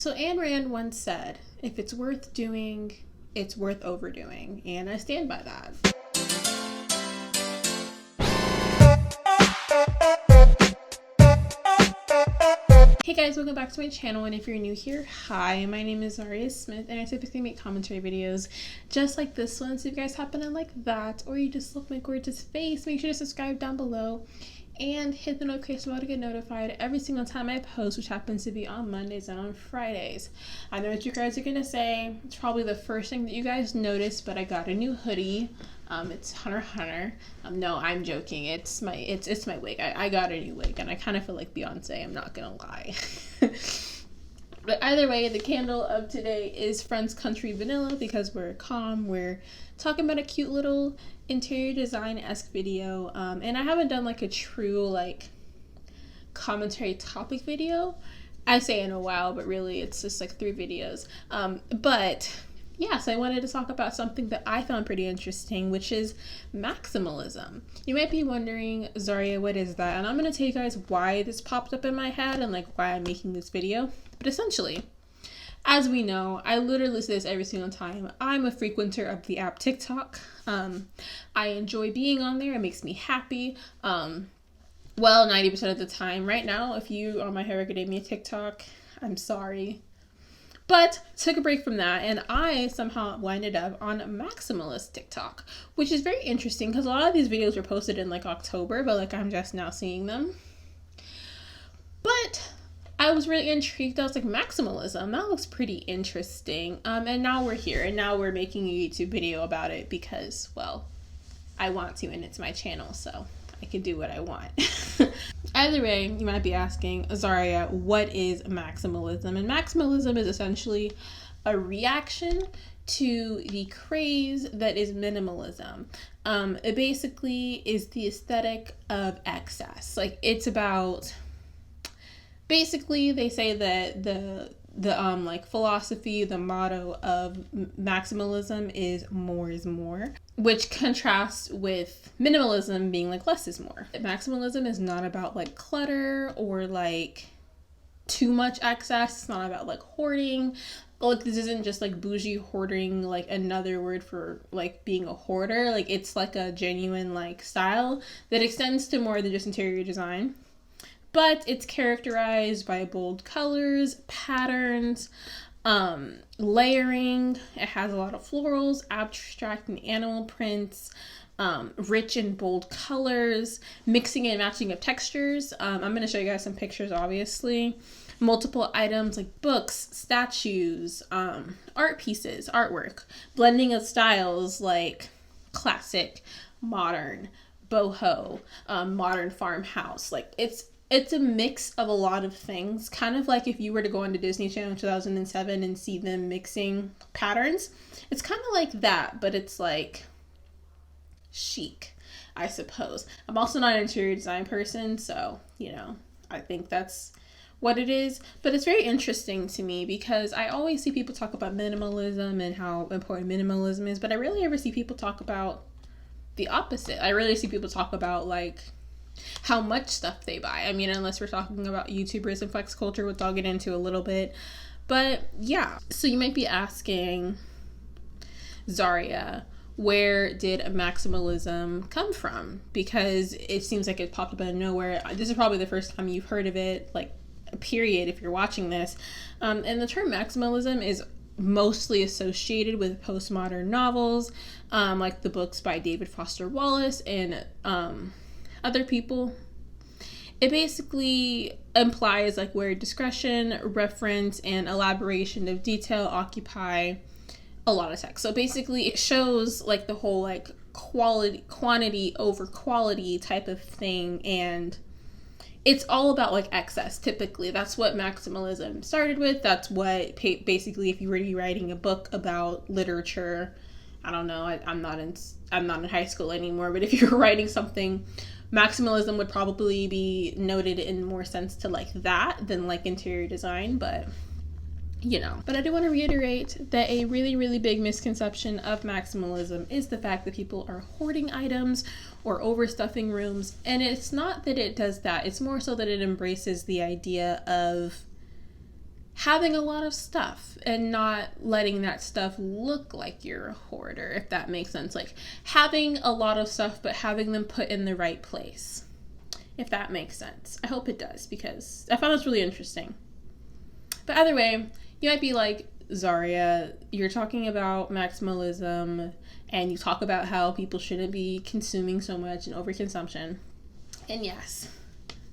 So Ayn Rand once said, if it's worth doing, it's worth overdoing. And I stand by that. Hey guys, welcome back to my channel, and if you're new here, hi, my name is Zhariya Smith, and I typically make commentary videos just like this one. So if you guys happen to like that, or you just love my gorgeous face, make sure to subscribe down below and hit the notification bell to get notified every single time I post, which happens to be on Mondays and on Fridays. I know what you guys are gonna say. It's probably the first thing that you guys noticed, but I got a new hoodie. It's Hunter Hunter. No, I'm joking. It's my wig. I got a new wig, and I kind of feel like Beyonce. I'm not gonna lie. But either way, the candle of today is Friends Country Vanilla because we're calm. We're talking about a cute little interior design-esque video. And I haven't done like a true like commentary topic video. I say in a while, but really it's just like 3 videos. But yeah, so I wanted to talk about something that I found pretty interesting, which is maximalism. You might be wondering, Zhariya, what is that? And I'm going to tell you guys why this popped up in my head and like why I'm making this video. But essentially, as we know, I literally say this every single time, I'm a frequenter of the app TikTok. I enjoy being on there. It makes me happy. Well, 90% of the time. Right now, if you are my Hero Academia TikTok, I'm sorry. But took a break from that, and I somehow winded up on Maximalist TikTok, which is very interesting because a lot of these videos were posted in like October, but like I'm just now seeing them. But I was really intrigued. I was like, maximalism, that looks pretty interesting. And now we're here, and now we're making a YouTube video about it because, well, I want to, and it's my channel, so I can do what I want. Either way, you might be asking, Zhariya, what is maximalism? And maximalism is essentially a reaction to the craze that is minimalism. It basically is the aesthetic of excess. Like, it's about, basically they say that the like philosophy, the motto of maximalism is more is more, which contrasts with minimalism being like less is more. Maximalism is not about like clutter or like too much excess. It's not about like hoarding. Like, this isn't just like bougie hoarding, like another word for like being a hoarder. Like, it's like a genuine like style that extends to more than just interior design. But it's characterized by bold colors, patterns, layering. It has a lot of florals, abstract and animal prints, rich and bold colors, mixing and matching of textures. I'm going to show you guys some pictures, obviously. Multiple items like books, statues, art pieces, artwork, blending of styles like classic, modern, boho, modern farmhouse. Like, it's a mix of a lot of things, kind of like if you were to go onto Disney Channel in 2007 and see them mixing patterns. It's kind of like that, but it's like chic, I suppose. I'm also not an interior design person, so, you know, I think that's what it is. But it's very interesting to me because I always see people talk about minimalism and how important minimalism is, but I rarely ever see people talk about the opposite. I rarely see people talk about like how much stuff they buy. I mean, unless we're talking about YouTubers and flex culture, which I'll get into a little bit. But yeah, so you might be asking, Zhariya, where did maximalism come from? Because it seems like it popped up out of nowhere. This is probably the first time you've heard of it, like, period, if you're watching this. And the term maximalism is mostly associated with postmodern novels, like the books by David Foster Wallace and other people. It basically implies like where discretion, reference, and elaboration of detail occupy a lot of text. So basically it shows like the whole like quantity over quality type of thing, and it's all about like excess. Typically that's what maximalism started with. That's what basically, if you were to be writing a book about literature, I don't know, I'm not in high school anymore, but if you're writing something, maximalism would probably be noted in more sense to like that than like interior design, but you know. But I do want to reiterate that a really, really big misconception of maximalism is the fact that people are hoarding items or overstuffing rooms. And it's not that it does that. It's more so that it embraces the idea of having a lot of stuff and not letting that stuff look like you're a hoarder, if that makes sense. Like having a lot of stuff, but having them put in the right place, if that makes sense. I hope it does, because I found this really interesting. But either way, you might be like, Zhariya, you're talking about maximalism and you talk about how people shouldn't be consuming so much and overconsumption. And yes,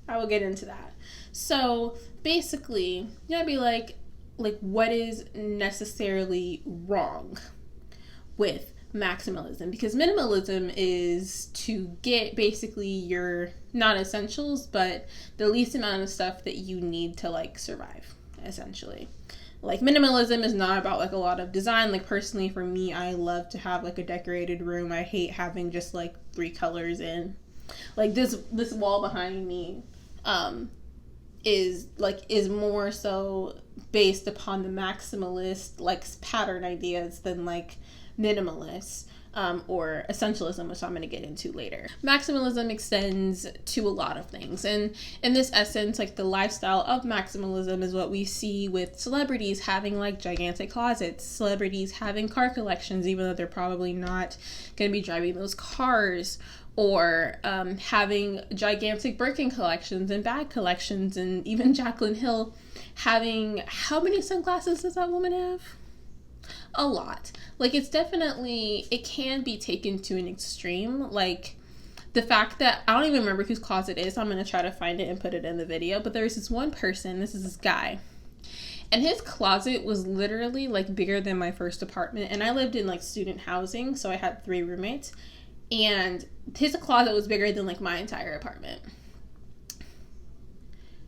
I will get into that. So basically, you might be like what is necessarily wrong with maximalism? Because minimalism is to get basically your non-essentials, but the least amount of stuff that you need to like survive, essentially. Like minimalism is not about like a lot of design. Like personally for me, I love to have like a decorated room. I hate having just like 3 colors in. Like this wall behind me is more so based upon the maximalist like pattern ideas than like minimalist or essentialism, which I'm going to get into later. Maximalism extends to a lot of things, and in this essence, like the lifestyle of maximalism is what we see with celebrities having like gigantic closets, celebrities having car collections, even though they're probably not going to be driving those cars, or having gigantic Birkin collections and bag collections, and even Jaclyn Hill having, how many sunglasses does that woman have? A lot. Like it's definitely, it can be taken to an extreme. Like the fact that, I don't even remember whose closet it is, so I'm going to try to find it and put it in the video, but there's this one person, this is this guy, and his closet was literally like bigger than my first apartment, and I lived in like student housing, so I had 3 roommates, and his closet was bigger than like my entire apartment.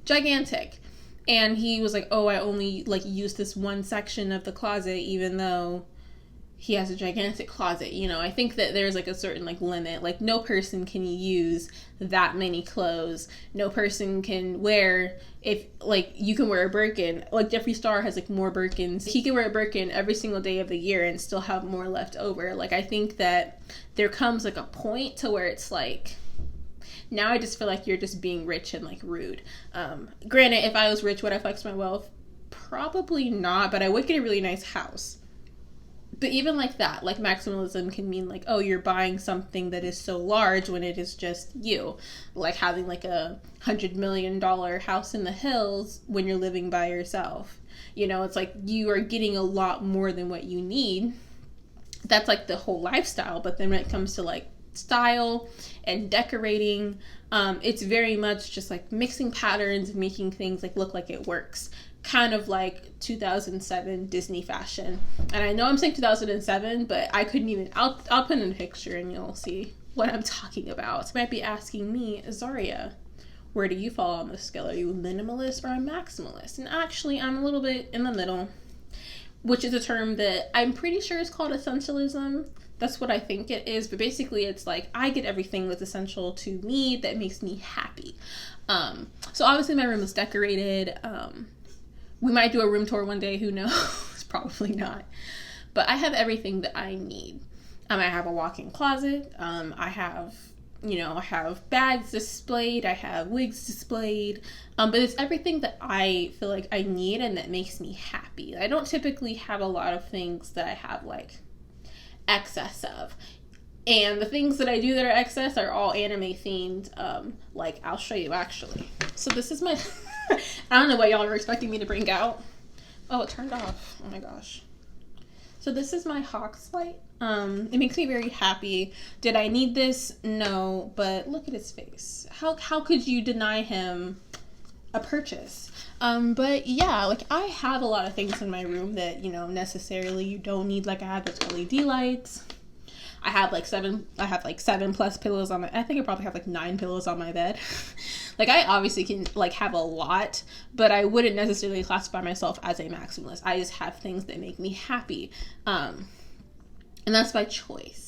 Gigantic. And he was like, oh, I only like use this one section of the closet, even though he has a gigantic closet. You know, I think that there's like a certain like limit. Like no person can use that many clothes. No person can wear, if like you can wear a Birkin, like Jeffree Star has like more Birkins. He can wear a Birkin every single day of the year and still have more left over. Like I think that there comes like a point to where it's like, now I just feel like you're just being rich and like rude. Granted, if I was rich, would I flex my wealth? Probably not, but I would get a really nice house. But even like that, like maximalism can mean like, oh, you're buying something that is so large when it is just you. Like having like a $100 million house in the hills when you're living by yourself. You know, it's like you are getting a lot more than what you need. That's like the whole lifestyle. But then when it comes to like style and decorating, it's very much just like mixing patterns and making things like look like it works, kind of like 2007 Disney fashion. And I know I'm saying 2007, but I couldn't even, I'll put in a picture and you'll see what I'm talking about. You might be asking me, Zhariya, where do you fall on the scale? Are you a minimalist or a maximalist? And actually I'm a little bit in the middle, which is a term that I'm pretty sure is called essentialism. That's what I think it is, but basically it's like I get everything that's essential to me that makes me happy. So obviously my room is decorated. We might do a room tour one day, who knows? Probably not. But I have everything that I need. I have a walk-in closet. I have bags displayed. I have wigs displayed. But it's everything that I feel like I need and that makes me happy. I don't typically have a lot of things that I have like excess of, and the things that I do that are excess are all anime themed. Like I'll show you actually. So this is my I don't know what y'all were expecting me to bring out. Oh, it turned off. Oh my gosh. So this is my Hawks light. It makes me very happy. Did I need this? No, but look at his face. How could you deny him a purchase? But yeah, like I have a lot of things in my room that, you know, necessarily you don't need. Like I have those LED lights. I have like 7 plus pillows on my, I think I probably have like 9 pillows on my bed. Like I obviously can like have a lot, but I wouldn't necessarily classify myself as a maximalist. I just have things that make me happy. And that's by choice.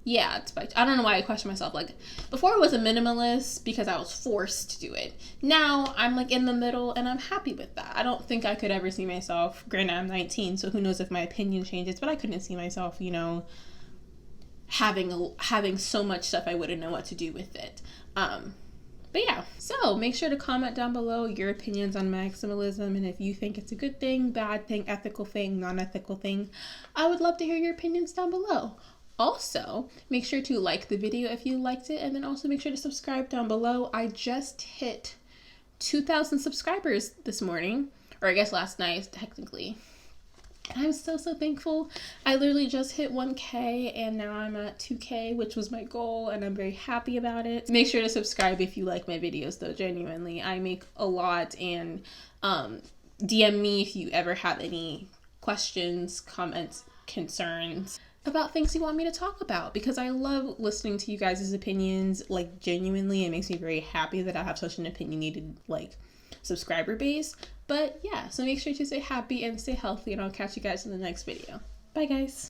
Yeah, I don't know why I question myself. Like before I was a minimalist because I was forced to do it. Now I'm like in the middle and I'm happy with that. I don't think I could ever see myself, granted I'm 19, so who knows if my opinion changes, but I couldn't see myself, you know, having so much stuff I wouldn't know what to do with it. But yeah, so make sure to comment down below your opinions on maximalism, and if you think it's a good thing, bad thing, ethical thing, non-ethical thing. I would love to hear your opinions down below. Also, make sure to like the video if you liked it, and then also make sure to subscribe down below. I just hit 2,000 subscribers this morning, or I guess last night technically. I'm so thankful. I literally just hit 1K and now I'm at 2K, which was my goal, and I'm very happy about it. Make sure to subscribe if you like my videos though, genuinely. I make a lot, and DM me if you ever have any questions, comments, concerns about things you want me to talk about, because I love listening to you guys' opinions. Like, genuinely, it makes me very happy that I have such an opinionated subscriber base. But yeah, so make sure to stay happy and stay healthy, and I'll catch you guys in the next video. Bye guys.